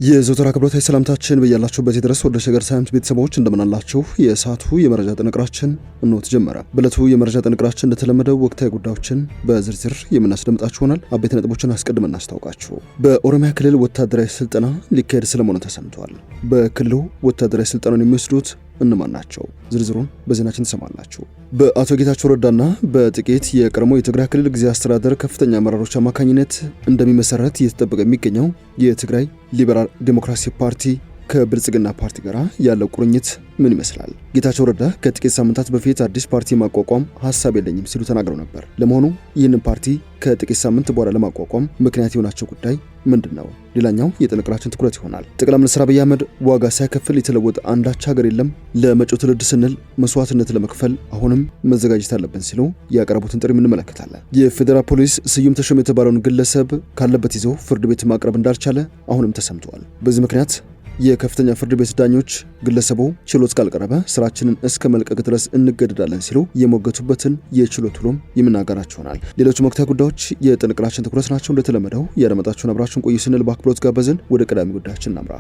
የዘወትር አክብሮታዊ ሰላምታችን በያላችሁበት ድረስ ወደ ሸገር ሳይንስ ቤተሰቦች እንደምናላችሁ የሰዓቱ የመረጃ ጥንቅራችን እንሆ ተጀመረ። በዕለቱ የመረጃ ጥንቅራችን እንደተለመደው ወቅታዊ ጉዳዮችን በዝርዝር የምናስደምጣችሁ ይሆናል። አበይት ነጥቦችን አስቀድመን እናስታውቃችሁ። በኦሮሚያ ክልል ወታደራዊ ስልጠና ሊካሄድ ስለመሆኑ ተሰምቷል። በክልሉ ወታደራዊ ስልጠናውን የሚወስዱት እነማን ናቸው? ዝርዝሩን በዜናችን ትሰማላችሁ። በአቶ ጌታቸው ረዳና በጥቂት የቀድሞ የትግራይ ክልል ጊዜያዊ አስተዳደር ከፍተኛ አመራሮች አማካኝነት እንደሚመሰረት እየተጠበቀ የሚገኘው የትግራይ ሊበራል ዴሞክራሲ ፓርቲ ከብልጽግና ፓርቲ ጋር ያለው ቁርኝት ምን ይመስላል? ጌታቸው ረዳ ከጥቂት ሳምንታት በፊት አዲስ ፓርቲ ማቋቋም ሐሳብ የለኝም ሲሉ ተናግረው ነበር። ለመሆኑ ይህንን ፓርቲ ከጥቂት ሳምንት በኋላ ለማቋቋም ምክንያት የሆናቸው ጉዳይ ምንድነው? ሌላኛው የጥንቅራችን ትኩረት ይሆናል። ጠቅላይ ሚኒስትር አብይ አህመድ ዋጋ ሳይከፍል የተለወጠ አንዳች ሀገር የለም፣ ለመጪው ትውልድ ስንል መስዋዕትነት ለመክፈል አሁንም መዘጋጀት አለብን ሲሉ ያቀረቡትን ጥሪ እንመለከታለን። የፌዴራል ፖሊስ ስዩም ተሾመ የተባለውን ግለሰብ ካለበት ይዞ ፍርድ ቤት ማቅረብ እንዳልቻለ አሁንም ተሰምቷል። በዚህ ምክንያት የከፍተኛ ፍርድ ቤት ዳኞች ግለሰቡ ችሎት ካልቀረበ ስራችንን እስከ መልቀቅ ድረስ እንገደዳለን ሲሉ የሞገቱበትን የችሎት ውሎም የምናገራችሁ ይሆናል። ሌሎች ወቅታዊ ጉዳዮች የጥንቅራችን ትኩረት ናቸው። እንደተለመደው ያደመጣችሁን አብራችሁን ቆዩ ስንል በአክብሮት ጋበዝን። ወደ ቀዳሚ ጉዳያችን እናምራ።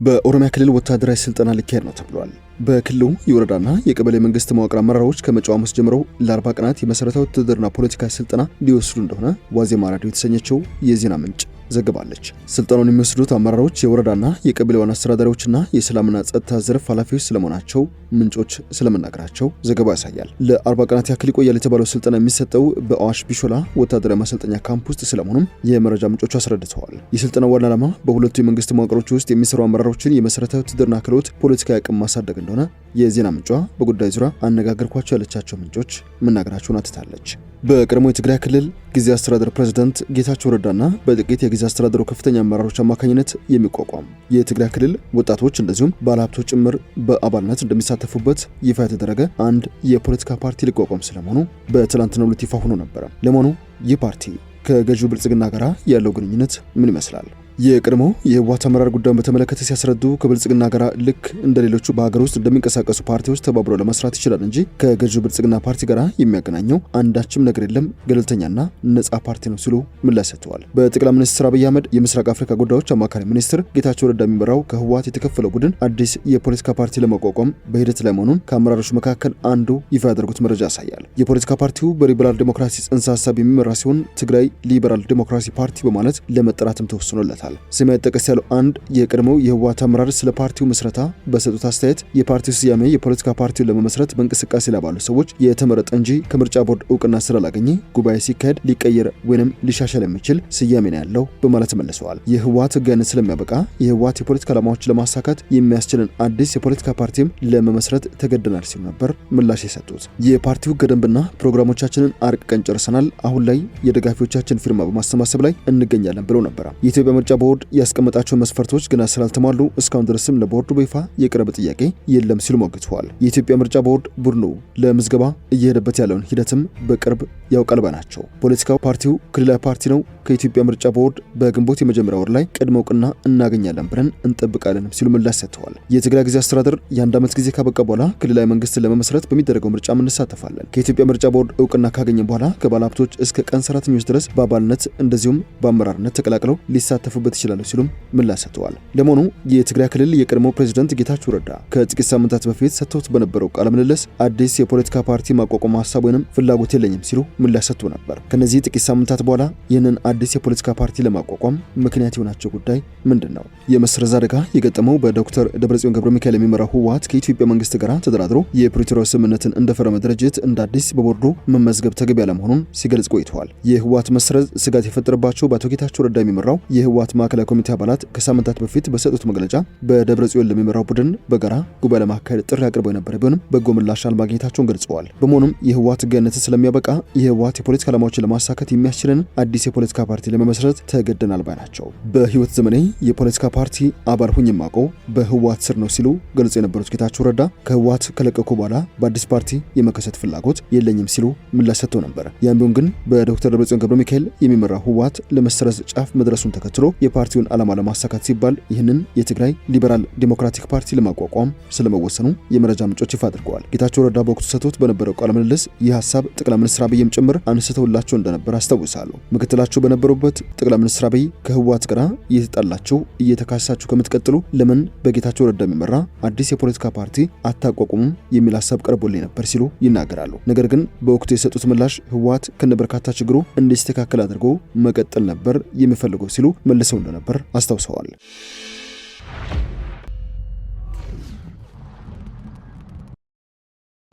በኦሮሚያ ክልል ወታደራዊ ስልጠና ሊካሄድ ነው ተብሏል። በክልሉ የወረዳና የቀበሌ መንግስት መዋቅር አመራሮች ከመጪው ሐሙስ ጀምረው ለ40 ቀናት የመሰረታዊ ውትድርና ፖለቲካዊ ስልጠና ሊወስዱ እንደሆነ ዋዜማ ራዲዮ የተሰኘችው የዜና ምንጭ ዘግባለች። ስልጠናውን የሚወስዱት አመራሮች የወረዳና የቀበሌ ዋና አስተዳዳሪዎችና የሰላምና ጸጥታ ዘርፍ ኃላፊዎች ስለመሆናቸው ምንጮች ስለመናገራቸው ዘገባው ያሳያል። ለ40 ቀናት ያክል ይቆያል የተባለው ስልጠና የሚሰጠው በአዋሽ ቢሾላ ወታደራዊ ማሰልጠኛ ካምፕ ውስጥ ስለመሆኑም የመረጃ ምንጮቹ አስረድተዋል። የስልጠናው ዋና ዓላማ በሁለቱ የመንግስት መዋቅሮች ውስጥ የሚሰሩ አመራሮችን የመሰረታዊ ውትድርና ክህሎት ፖለቲካዊ አቅም ማሳደግ እንደሆነ የዜና ምንጯ በጉዳዩ ዙሪያ አነጋገርኳቸው ያለቻቸው ምንጮች መናገራቸውን አትታለች። በቀድሞ የትግራይ ክልል ጊዜያዊ አስተዳደር ፕሬዝዳንት ጌታቸው ረዳና በጥቂት የጊዜያዊ አስተዳደሩ ከፍተኛ አመራሮች አማካኝነት የሚቋቋም የትግራይ ክልል ወጣቶች እንደዚሁም ባለሀብቶች ጭምር በአባልነት እንደሚሳተፉበት ይፋ የተደረገ አንድ የፖለቲካ ፓርቲ ሊቋቋም ስለመሆኑ በትላንትናው ዕለት ይፋ ሆኖ ነበረ። ለመሆኑ ይህ ፓርቲ ከገዢው ብልጽግና ጋር ያለው ግንኙነት ምን ይመስላል? የቀድሞው የህወሓት አመራር ጉዳዩን በተመለከተ ሲያስረዱ ከብልጽግና ጋር ልክ እንደሌሎቹ በሀገር ውስጥ እንደሚንቀሳቀሱ ፓርቲዎች ተባብሮ ለመስራት ይችላል እንጂ ከገዢው ብልጽግና ፓርቲ ጋር የሚያገናኘው አንዳችም ነገር የለም፣ ገለልተኛና ነጻ ፓርቲ ነው ሲሉ ምላሽ ሰጥተዋል። በጠቅላይ ሚኒስትር አብይ አህመድ የምስራቅ አፍሪካ ጉዳዮች አማካሪ ሚኒስትር ጌታቸው ረዳ የሚመራው ከህወሓት የተከፈለው ቡድን አዲስ የፖለቲካ ፓርቲ ለማቋቋም በሂደት ላይ መሆኑን ከአመራሮች መካከል አንዱ ይፋ ያደረጉት መረጃ ያሳያል። የፖለቲካ ፓርቲው በሊበራል ዴሞክራሲ ጽንሰ ሀሳብ የሚመራ ሲሆን ትግራይ ሊበራል ዴሞክራሲ ፓርቲ በማለት ለመጠራትም ተወስኖለታል። ስም አይጠቀስ ያለው አንድ የቀድሞው የህወሓት አመራር ስለ ፓርቲው ምስረታ በሰጡት አስተያየት የፓርቲው ስያሜ የፖለቲካ ፓርቲውን ለመመስረት በእንቅስቃሴ ላይ ባሉ ሰዎች የተመረጠ እንጂ ከምርጫ ቦርድ እውቅና ስላላገኘ ጉባኤ ሲካሄድ ሊቀየር ወይንም ሊሻሻል የሚችል ስያሜ ነው ያለው በማለት መልሰዋል። የህወሓት ህጋዊነት ስለሚያበቃ የህወሓት የፖለቲካ ዓላማዎች ለማሳካት የሚያስችልን አዲስ የፖለቲካ ፓርቲም ለመመስረት ተገደናል ሲሉ ነበር ምላሽ የሰጡት። የፓርቲው ህገ ደንብና ፕሮግራሞቻችንን አርቅቀን ጨርሰናል፣ አሁን ላይ የደጋፊዎቻችን ፊርማ በማሰባሰብ ላይ እንገኛለን ብለው ነበር። የኢትዮጵያ ምርጫ ቦርድ ያስቀመጣቸው መስፈርቶች ገና ስላልተሟሉ እስካሁን ድረስም ለቦርዱ በይፋ የቀረበ ጥያቄ የለም ሲሉ ሞግተዋል። የኢትዮጵያ ምርጫ ቦርድ ቡድኑ ለምዝገባ እየሄደበት ያለውን ሂደትም በቅርብ ያውቃል ባይ ናቸው። ፖለቲካው ፓርቲው ክልላዊ ፓርቲ ነው። ከኢትዮጵያ ምርጫ ቦርድ በግንቦት የመጀመሪያ ወር ላይ ቅድመ እውቅና እናገኛለን ብለን እንጠብቃለን ሲሉ ምላሽ ሰጥተዋል። የትግራይ ጊዜያዊ አስተዳደር የአንድ ዓመት ጊዜ ካበቃ በኋላ ክልላዊ መንግስትን ለመመስረት በሚደረገው ምርጫ እንሳተፋለን። ከኢትዮጵያ ምርጫ ቦርድ እውቅና ካገኘ በኋላ ከባለሀብቶች እስከ ቀን ሰራተኞች ድረስ በአባልነት እንደዚሁም በአመራርነት ተቀላቅለው ሊሳተፉበት ይችላሉ ሲሉም ምላሽ ሰጥተዋል። ለመሆኑ የትግራይ ክልል የቀድሞው ፕሬዝዳንት ጌታቸው ረዳ ከጥቂት ሳምንታት በፊት ሰጥተውት በነበረው ቃለ ምልልስ አዲስ የፖለቲካ ፓርቲ ማቋቋም ሐሳብ ወይንም ፍላጎት የለኝም ሲሉ ምላሽ ሰጥቶ ነበር። ከነዚህ ጥቂት ሳምንታት በኋላ ይህንን አዲስ የፖለቲካ ፓርቲ ለማቋቋም ምክንያት የሆናቸው ጉዳይ ምንድነው? የመሰረዝ አደጋ የገጠመው በዶክተር ደብረጽዮን ገብረ ሚካኤል የሚመራው ህወሓት ከኢትዮጵያ መንግስት ጋር ተደራድሮ የፕሪቶሪያ ስምምነትን እንደፈረመ ድርጅት እንደ አዲስ በቦርዱ መመዝገብ ተገቢ ያለመሆኑን ሲገልጽ ቆይተዋል። የህወሓት መሰረዝ ስጋት የፈጠረባቸው በአቶ ጌታቸው ረዳ የሚመራው የህወሓት ማዕከላዊ ኮሚቴ አባላት ከሳምንታት በፊት በሰጡት መግለጫ በደብረጽዮን ለሚመራው ቡድን በጋራ ጉባኤ ለማካሄድ ጥሪ አቅርበው የነበረ ቢሆንም በጎ ምላሽ አለማግኘታቸውን ገልጸዋል። በመሆኑም የህወሓት ህጋዊነትን ስለሚያበቃ የህወሓት የፖለቲካ ዓላማዎችን ለማሳካት የሚያስችልን አዲስ የፖለቲካ የፖለቲካ ፓርቲ ለመመስረት ተገደናል ባይ ናቸው። በህይወት ዘመኔ የፖለቲካ ፓርቲ አባል ሁኝ የማውቀው በህወሓት ስር ነው ሲሉ ገልጾ የነበሩት ጌታቸው ረዳ ከህወሓት ከለቀቁ በኋላ በአዲስ ፓርቲ የመከሰት ፍላጎት የለኝም ሲሉ ምላሽ ሰጥተው ነበር። ያም ቢሆን ግን በዶክተር ደብረጽዮን ገብረ ሚካኤል የሚመራው ህወሓት ለመሰረዝ ጫፍ መድረሱን ተከትሎ የፓርቲውን ዓላማ ለማሳካት ሲባል ይህንን የትግራይ ሊበራል ዲሞክራቲክ ፓርቲ ለማቋቋም ስለመወሰኑ የመረጃ ምንጮች ይፋ አድርገዋል። ጌታቸው ረዳ በወቅቱ ሰጥቶት በነበረው ቃለ ምልልስ ይህ ሐሳብ ጠቅላይ ሚኒስትር አብይም ጭምር አንስተውላቸው እንደነበር አስታውሳለሁ። ምክትላቸው በነበሩበት ጠቅላይ ሚኒስትር አብይ ከህወሓት ጋር እየተጣላችሁ እየተካሰሳችሁ ከምትቀጥሉ ለምን በጌታቸው ረዳ የሚመራ አዲስ የፖለቲካ ፓርቲ አታቋቁሙም የሚል ሐሳብ ቀርቦልኝ ነበር ሲሉ ይናገራሉ። ነገር ግን በወቅቱ የሰጡት ምላሽ ህወሓት ከነበርካታ ችግሩ እንዲስተካከል አድርጎ መቀጠል ነበር የሚፈልገው ሲሉ መልሰው እንደነበር አስታውሰዋል።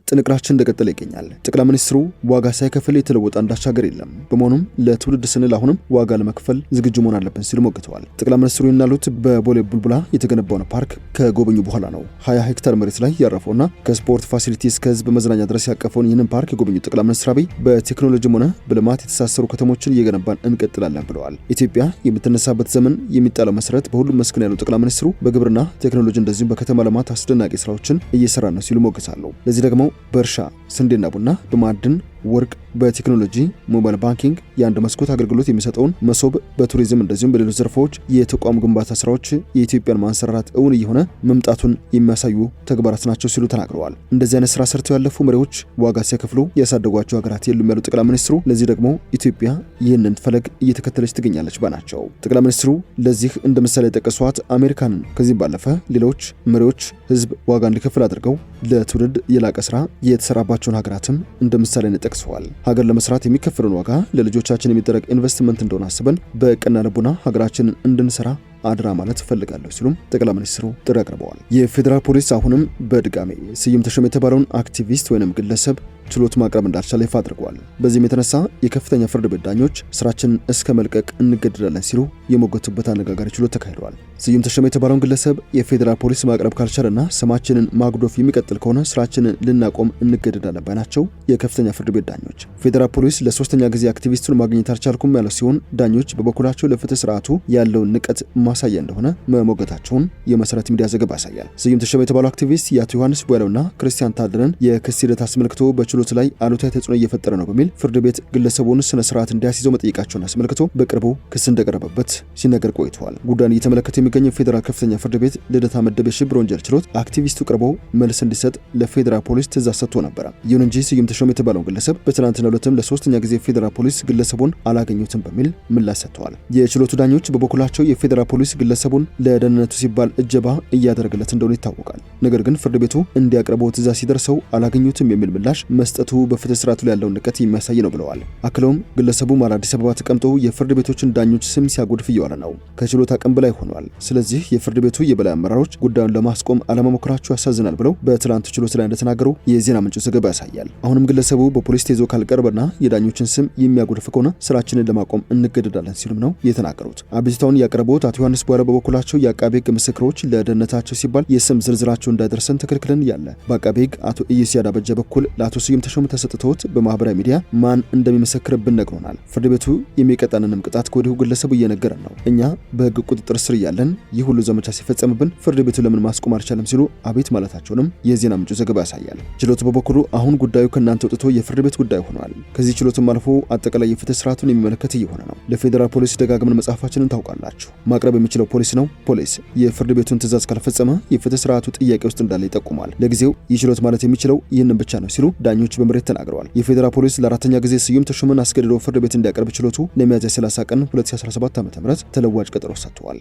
ጥንቅራችን እንደቀጠለ ይገኛል። ጠቅላይ ሚኒስትሩ ዋጋ ሳይከፍል የተለወጠ አንዳች ሀገር የለም፣ በመሆኑም ለትውልድ ስንል አሁንም ዋጋ ለመክፈል ዝግጁ መሆን አለብን ሲሉ ሞግተዋል። ጠቅላይ ሚኒስትሩ ያሉት በቦሌ ቡልቡላ የተገነባውን ፓርክ ከጎበኙ በኋላ ነው። 20 ሄክታር መሬት ላይ ያረፈውና ከስፖርት ፋሲሊቲ እስከ ህዝብ መዝናኛ ድረስ ያቀፈውን ይህንን ፓርክ የጎበኙ ጠቅላይ ሚኒስትር አብይ በቴክኖሎጂም ሆነ በልማት የተሳሰሩ ከተሞችን እየገነባን እንቀጥላለን ብለዋል። ኢትዮጵያ የምትነሳበት ዘመን የሚጣለው መሰረት በሁሉም መስክ ያለው ጠቅላይ ሚኒስትሩ በግብርና ቴክኖሎጂ እንደዚሁም በከተማ ልማት አስደናቂ ስራዎችን እየሰራ ነው ሲሉ ሞግታሉ። ለዚህ ደግሞ በእርሻ ስንዴና ቡና፣ በማዕድን ወርቅ፣ በቴክኖሎጂ ሞባይል ባንኪንግ የአንድ መስኮት አገልግሎት የሚሰጠውን መሶብ፣ በቱሪዝም እንደዚሁም በሌሎች ዘርፎች የተቋም ግንባታ ስራዎች የኢትዮጵያን ማንሰራራት እውን እየሆነ መምጣቱን የሚያሳዩ ተግባራት ናቸው ሲሉ ተናግረዋል። እንደዚህ አይነት ስራ ሰርተው ያለፉ መሪዎች ዋጋ ሲከፍሉ ያሳደጓቸው ሀገራት የሉም ያሉት ጠቅላይ ሚኒስትሩ ለዚህ ደግሞ ኢትዮጵያ ይህንን ፈለግ እየተከተለች ትገኛለች ባናቸው። ጠቅላይ ሚኒስትሩ ለዚህ እንደ ምሳሌ የጠቀሷት አሜሪካንን ከዚህም ባለፈ ሌሎች መሪዎች ህዝብ ዋጋ እንዲከፍል አድርገው ለትውልድ የላቀ ስራ የተሰራባቸውን ሀገራትም እንደ ምሳሌ ጠቅሰዋል። ሀገር ለመስራት የሚከፍለውን ዋጋ ለልጆቻችን የሚደረግ ኢንቨስትመንት እንደሆነ አስበን በቀና ልቡና ሀገራችንን እንድንሰራ አድራ ማለት ፈልጋለሁ ሲሉም ጠቅላይ ሚኒስትሩ ጥሪ አቅርበዋል። የፌዴራል ፖሊስ አሁንም በድጋሚ ስዩም ተሾመ የተባለውን አክቲቪስት ወይንም ግለሰብ ችሎት ማቅረብ እንዳልቻለ ይፋ አድርጓል። በዚህም የተነሳ የከፍተኛ ፍርድ ቤት ዳኞች ስራችንን እስከ መልቀቅ እንገደዳለን ሲሉ የሞገቱበት አነጋጋሪ ችሎት ተካሂዷል። ስዩም ተሾመ የተባለውን ግለሰብ የፌዴራል ፖሊስ ማቅረብ ካልቻለና ስማችንን ማጉዶፍ የሚቀጥል ከሆነ ስራችንን ልናቆም እንገደዳለን ባይናቸው የከፍተኛ ፍርድ ቤት ዳኞች ፌዴራል ፖሊስ ለሶስተኛ ጊዜ አክቲቪስቱን ማግኘት አልቻልኩም ያለው ሲሆን ዳኞች በበኩላቸው ለፍትህ ስርዓቱ ያለውን ንቀት ማሳያ እንደሆነ መሞገታቸውን የመሰረት ሚዲያ ዘገባ ያሳያል። ስዩም ተሾመ የተባለው አክቲቪስት የአቶ ዮሐንስ ቧያለውና ክርስቲያን ታደለን የክስ ሂደት አስመልክቶ ችሎት ላይ አሉታዊ ተጽዕኖ እየፈጠረ ነው በሚል ፍርድ ቤት ግለሰቡን ስነ ስርዓት እንዲያስይዘው መጠየቃቸውን አስመልክቶ በቅርቡ ክስ እንደቀረበበት ሲነገር ቆይቷል። ጉዳዩን እየተመለከተ የሚገኘው ፌዴራል ከፍተኛ ፍርድ ቤት ልደታ ምድብ የሽብር ወንጀል ችሎት አክቲቪስቱ ቀርቦ መልስ እንዲሰጥ ለፌዴራል ፖሊስ ትዕዛዝ ሰጥቶ ነበር። ይሁን እንጂ ስዩም ተሾመ የተባለው ግለሰብ በትናንትናው ዕለትም ለሶስተኛ ጊዜ ፌዴራል ፖሊስ ግለሰቡን አላገኙትም በሚል ምላሽ ሰጥተዋል። የችሎቱ ዳኞች በበኩላቸው የፌዴራል ፖሊስ ግለሰቡን ለደህንነቱ ሲባል እጀባ እያደረገለት እንደሆነ ይታወቃል። ነገር ግን ፍርድ ቤቱ እንዲያቀርበው ትዕዛዝ ሲደርሰው አላገኙትም የሚል ምላሽ መስጠቱ በፍትህ ስርዓቱ ላይ ያለውን ንቀት የሚያሳይ ነው ብለዋል። አክለውም ግለሰቡ አዲስ አበባ ተቀምጦ የፍርድ ቤቶችን ዳኞች ስም ሲያጎድፍ እየዋለ ነው፣ ከችሎታ ቀን በላይ ሆኗል። ስለዚህ የፍርድ ቤቱ የበላይ አመራሮች ጉዳዩን ለማስቆም አለመሞከራቸው ያሳዝናል ብለው በትላንቱ ችሎት ላይ እንደተናገሩ የዜና ምንጩ ዘገባ ያሳያል። አሁንም ግለሰቡ በፖሊስ ተይዞ ካልቀረበና የዳኞችን ስም የሚያጎድፍ ከሆነ ስራችንን ለማቆም እንገደዳለን ሲሉም ነው የተናገሩት። አቤቱታውን ያቀረቡት አቶ ዮሐንስ ቧያለው በበኩላቸው የአቃቤ ሕግ ምስክሮች ለደህንነታቸው ሲባል የስም ዝርዝራቸው እንዳይደርሰን ተከልክለን ያለ በአቃቤ ሕግ አቶ ኢየሱስ አበጀ በኩል ለአቶ ስዩም ተሾመ ተሰጥቶት በማህበራዊ ሚዲያ ማን እንደሚመሰክርብን ነግሮናል። ፍርድ ቤቱ የሚቀጣንንም ቅጣት ከወዲሁ ግለሰቡ እየነገረን ነው። እኛ በህግ ቁጥጥር ስር ያለን ይህ ሁሉ ዘመቻ ሲፈጸምብን ፍርድ ቤቱ ለምን ማስቆም አልቻለም ሲሉ አቤት ማለታቸውንም የዜና ምንጩ ዘገባ ያሳያል። ችሎቱ በበኩሉ አሁን ጉዳዩ ከእናንተ ወጥቶ የፍርድ ቤት ጉዳይ ሆኗል። ከዚህ ችሎትም አልፎ አጠቃላይ የፍትህ ስርዓቱን የሚመለከት እየሆነ ነው። ለፌዴራል ፖሊስ ደጋግመን መጻፋችንን ታውቃላችሁ። ማቅረብ የሚችለው ፖሊስ ነው። ፖሊስ የፍርድ ቤቱን ትዕዛዝ ካልፈጸመ የፍትህ ስርዓቱ ጥያቄ ውስጥ እንዳለ ይጠቁማል። ለጊዜው ይህ ችሎት ማለት የሚችለው ይህንን ብቻ ነው ሲሉ ዳኞች በምሬት ተናግረዋል። የፌዴራል ፖሊስ ለአራተኛ ጊዜ ስዩም ተሾመን አስገድዶ ፍርድ ቤት እንዲያቀርብ ችሎቱ ለሚያዝያ 30 ቀን 2017 ዓ.ም ተለዋጭ ቀጠሮ ሰጥቷል።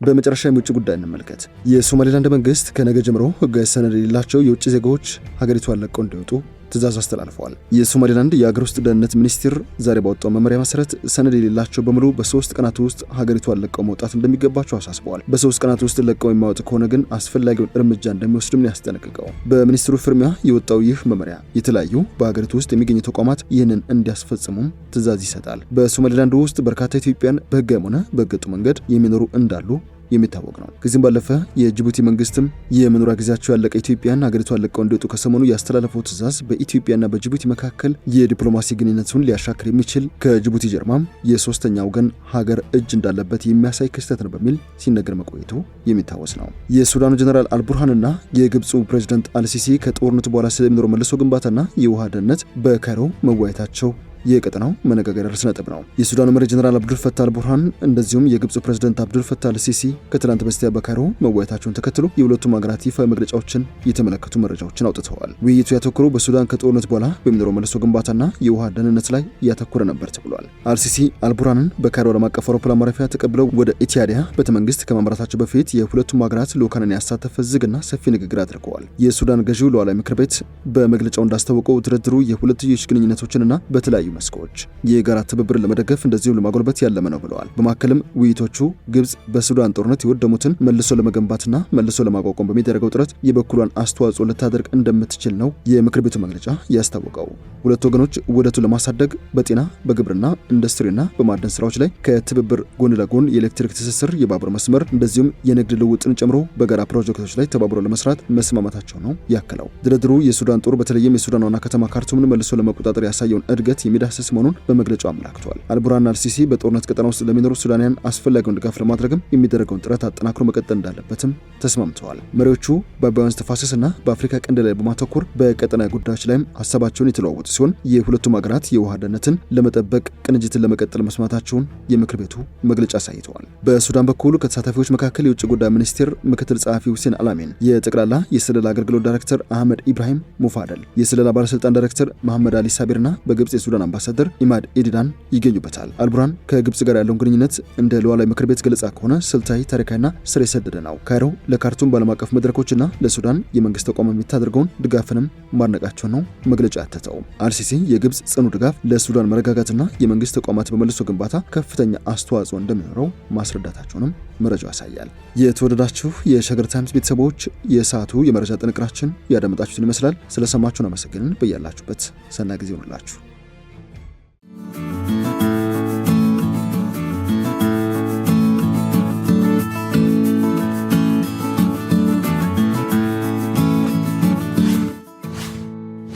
በመጨረሻ የውጭ ጉዳይ እንመልከት። የሶማሌላንድ መንግስት ከነገ ጀምሮ ህጋዊ ሰነድ የሌላቸው የውጭ ዜጎች ሀገሪቷን ለቀው እንዲወጡ ትዕዛዝ አስተላልፈዋል። የሶማሌላንድ የአገር ውስጥ ደህንነት ሚኒስቴር ዛሬ ባወጣው መመሪያ መሰረት ሰነድ የሌላቸው በሙሉ በ3 ቀናት ውስጥ ሀገሪቷን ለቀው መውጣት እንደሚገባቸው አሳስበዋል። በ3 ቀናት ውስጥ ለቀው የማይወጡ ከሆነ ግን አስፈላጊውን እርምጃ እንደሚወስድም ያስጠነቅቀው። በሚኒስትሩ ፍርሚያ የወጣው ይህ መመሪያ የተለያዩ በሀገሪቱ ውስጥ የሚገኙ ተቋማት ይህንን እንዲያስፈጽሙም ትዕዛዝ ይሰጣል። በሶማሌላንድ ውስጥ በርካታ ኢትዮጵያን በህጋዊም ሆነ በህገወጥ መንገድ የሚኖሩ እንዳሉ የሚታወቅ ነው። ከዚህም ባለፈ የጅቡቲ መንግስትም የመኖሪያ ጊዜያቸው ያለቀ ኢትዮጵያን ሀገሪቷን ለቀው እንዲወጡ ከሰሞኑ ያስተላለፈው ትዕዛዝ በኢትዮጵያና በጅቡቲ መካከል የዲፕሎማሲ ግንኙነቱን ሊያሻክር የሚችል ከጅቡቲ ጀርባም የሶስተኛ ወገን ሀገር እጅ እንዳለበት የሚያሳይ ክስተት ነው በሚል ሲነገር መቆየቱ የሚታወስ ነው። የሱዳኑ ጀነራል አልቡርሃንና የግብፁ ፕሬዝዳንት አልሲሲ ከጦርነቱ በኋላ ስለሚኖረው መልሶ ግንባታና የውሃ ደህንነት በካይሮ መወያየታቸው የቀጠናው መነጋገሪያ ርዕሰ ነጥብ ነው። የሱዳኑ መሪ ጀነራል አብዱል ፈታህ አልቡርሃን እንደዚሁም የግብፁ ፕሬዝዳንት አብዱል ፈታህ አልሲሲ ከትናንት በስቲያ በካይሮ መወያየታቸውን ተከትሎ የሁለቱም ሀገራት ይፋ መግለጫዎችን የተመለከቱ መረጃዎችን አውጥተዋል። ውይይቱ ያተኮረው በሱዳን ከጦርነት በኋላ በሚኖረው መልሶ ግንባታና የውሃ ደህንነት ላይ ያተኮረ ነበር ተብሏል። አልሲሲ አልቡርሃንን በካይሮ ዓለም አቀፍ አውሮፕላን ማረፊያ ተቀብለው ወደ ኢቲያዲያ ቤተመንግስት ከማምራታቸው በፊት የሁለቱም ሀገራት ልዑካንን ያሳተፈ ዝግና ሰፊ ንግግር አድርገዋል። የሱዳን ገዢው ሉዓላዊ ምክር ቤት በመግለጫው እንዳስታወቀው ድርድሩ የሁለትዮሽ ግንኙነቶችንና በተለያዩ መስኮች የጋራ ትብብርን ለመደገፍ እንደዚሁም ለማጎልበት ያለመ ነው ብለዋል። በማከልም ውይይቶቹ ግብጽ በሱዳን ጦርነት የወደሙትን መልሶ ለመገንባትና መልሶ ለማቋቋም በሚደረገው ጥረት የበኩሏን አስተዋጽኦ ልታደርግ እንደምትችል ነው የምክር ቤቱ መግለጫ ያስታወቀው። ሁለቱ ወገኖች ውህደቱን ለማሳደግ በጤና፣ በግብርና፣ ኢንዱስትሪና በማዕድን ስራዎች ላይ ከትብብር ጎን ለጎን የኤሌክትሪክ ትስስር፣ የባቡር መስመር እንደዚሁም የንግድ ልውውጥን ጨምሮ በጋራ ፕሮጀክቶች ላይ ተባብሮ ለመስራት መስማማታቸው ነው ያከለው። ድርድሩ የሱዳን ጦር በተለይም የሱዳን ዋና ከተማ ካርቱምን መልሶ ለመቆጣጠር ያሳየውን እድገት የሚዳስስ መሆኑን በመግለጫው አመላክቷል። አልቡርሃንና አልሲሲ በጦርነት ቀጠና ውስጥ ለሚኖሩ ሱዳናውያን አስፈላጊውን ድጋፍ ለማድረግም የሚደረገውን ጥረት አጠናክሮ መቀጠል እንዳለበትም ተስማምተዋል። መሪዎቹ በአባይ ወንዝ ተፋሰስና በአፍሪካ ቀንድ ላይ በማተኮር በቀጠናዊ ጉዳዮች ላይም ሀሳባቸውን የተለዋወጡ ሲሆን የሁለቱም ሀገራት የውሃ ደህንነትን ለመጠበቅ ቅንጅትን ለመቀጠል መስማታቸውን የምክር ቤቱ መግለጫ አሳይተዋል። በሱዳን በኩል ከተሳታፊዎች መካከል የውጭ ጉዳይ ሚኒስቴር ምክትል ጸሐፊ ሁሴን አላሚን፣ የጠቅላላ የስለላ አገልግሎት ዳይሬክተር አህመድ ኢብራሂም ሙፋደል፣ የስለላ ባለስልጣን ዳይሬክተር መሐመድ አሊ ሳቢርና በግብጽ የሱዳን አምባሳደር ኢማድ ኤዲዳን ይገኙበታል። አልቡርሃን ከግብጽ ጋር ያለውን ግንኙነት እንደ ሉዓላዊ ምክር ቤት ገለጻ ከሆነ ስልታዊ፣ ታሪካዊና ስር የሰደደ ነው። ካይሮ ለካርቱም በዓለም አቀፍ መድረኮችና ለሱዳን የመንግስት ተቋም የምታደርገውን ድጋፍንም ማድነቃቸው ነው መግለጫ ያተተው። አልሲሲ የግብጽ ጽኑ ድጋፍ ለሱዳን መረጋጋትና የመንግስት ተቋማት በመልሶ ግንባታ ከፍተኛ አስተዋጽኦ እንደሚኖረው ማስረዳታቸውንም መረጃው ያሳያል። የተወደዳችሁ የሸገር ታይምስ ቤተሰቦች የሰዓቱ የመረጃ ጥንቅራችን ያዳመጣችሁትን ይመስላል። ስለሰማችሁን አመሰግንን። በያላችሁበት ሰናይ ጊዜ ይሁንላችሁ።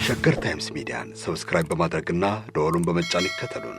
ሸገር ታይምስ ሚዲያን ሰብስክራይብ በማድረግና ደወሉን በመጫን ይከተሉን።